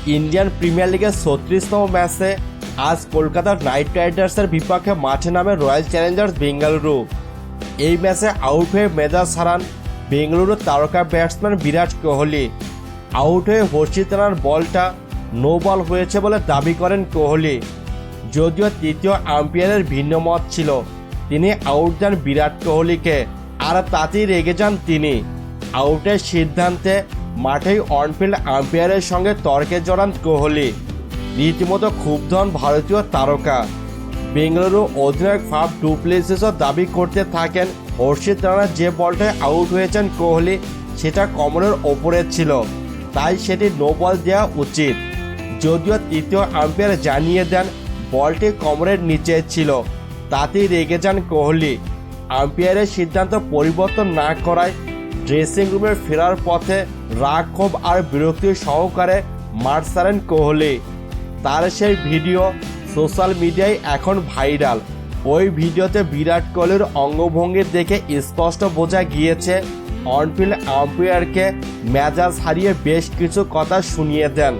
Indian premier লিগের ৩৬তম ম্যাচে আজ কলকাতা নাইট রাইডার্সের বিপক্ষে মাঠে নামে রয়্যাল চ্যালেঞ্জার্স বেঙ্গালুরু। এই ম্যাচে আউট হয়ে মেজাজ হারান বেঙ্গালুরুর তারকা ব্যাটসম্যান বিরাট কোহলি। আউট হয়ে হর্ষিত রানার বলটা নো বল হয়েছে বলে দাবি করেন কোহলি। যদিও তৃতীয় আম্পায়ারের ভিন্ন মত ছিল, তিনি আউট দেন বিরাট কোহলিকে, আর তাতেই রেগে যান তিনি। আউটের সিদ্ধান্তে মাঠেই অনফিল্ড আম্পায়ারের সঙ্গে তর্কে জড়ান কোহলি। রীতিমতো ক্ষুব্ধ হন ভারতীয় তারকা। বেঙ্গালুরু অধিনায়ক ফাফ ডু প্লেসিসও দাবি করতে থাকেন হর্ষিত রানা যে বলটায় আউট হয়েছেন কোহলি সেটা কমরের ওপরে ছিল, তাই সেটি নো বল দেওয়া উচিত। যদিও তৃতীয় আম্পায়ার জানিয়ে দেন বলটি কমরের নিচে ছিল, তাতেই রেগে যান কোহলি। আম্পায়ারের সিদ্ধান্ত পরিবর্তন না করায় ড্রেসিং রুমে ফেরার পথে রাগ ক্ষোভ আর বিরক্তি সহকারে মাঠ ছাড়েন কোহলি। তার সেই ভিডিও সোশ্যাল মিডিয়ায় এখন ভাইরাল। ওই ভিডিওতে বিরাট কোহলির অঙ্গভঙ্গি দেখে স্পষ্ট বোঝা গিয়েছে অনফিল্ড আম্পায়ারকে মেজাজ হারিয়ে বেশ কিছু কথা শুনিয়ে দেন।